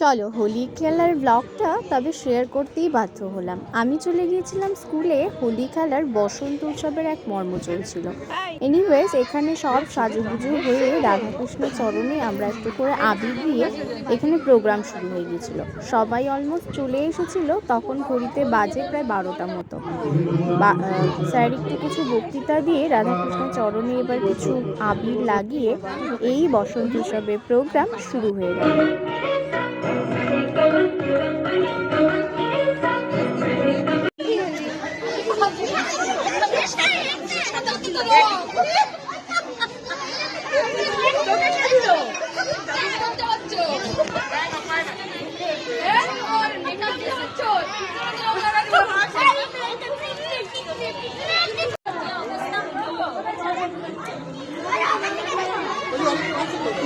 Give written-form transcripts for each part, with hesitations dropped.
চলো হোলি খেলার ব্লগটা তবে শেয়ার করতেই বাধ্য হলাম। আমি চলে গিয়েছিলাম স্কুলে। হোলি খেলার বসন্ত উৎসবের এক মর্ম চলছিল। এনিওয়েজ এখানে সব সাজুগুজু হয়ে রাধাকৃষ্ণ চরণে আমরা একটু করে আবির দিয়ে এখানে প্রোগ্রাম শুরু হয়ে গিয়েছিল। সবাই অলমোস্ট চলে এসেছিল, তখন ঘড়িতে বাজে প্রায় 12টা মতো। স্যার একটু কিছু বক্তৃতা দিয়ে রাধাকৃষ্ণ চরণে এবার কিছু আবির লাগিয়ে এই বসন্ত উৎসবের প্রোগ্রাম শুরু হয়ে গেল।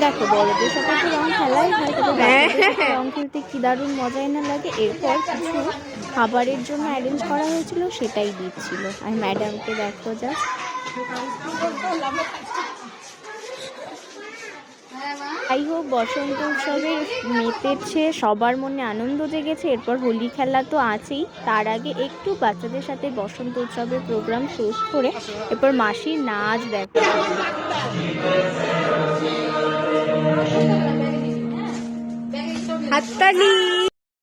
দেখো বড়দের সাথে তো রং খেলাই হয়, তবে বাচ্চাদের সাথে রং খেলতে কি দারুণ মজাই না লাগে। এরপর কিছু খাবারের জন্য অ্যারেঞ্জ করা হয়েছিল, সেটাই দিচ্ছিল। আর ম্যাডামকে দেখো জাস্ট। যাই হোক, বসন্ত উৎসবের মেতেছে, সবার মনে আনন্দ জেগেছে। এরপর হোলি খেলা তো আছেই, তার আগে একটু বাচ্চাদের সাথে বসন্ত উৎসবের প্রোগ্রাম শেষ করে এরপর মাসির নাচ দেখো।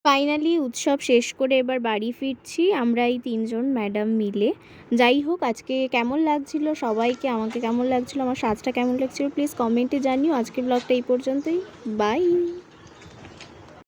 ফাইনালি উৎসব শেষ করে এবার বাড়ি ফিরছি আমরা এই 3জন ম্যাডাম মিলে। যাই হোক, আজকে কেমন লাগছিল সবাইকে, আমাকে কেমন লাগছিল, আমার সাজটা কেমন লাগছিল প্লিজ কমেন্টে জানিও। আজকের ব্লগটা এই পর্যন্তই, বাই।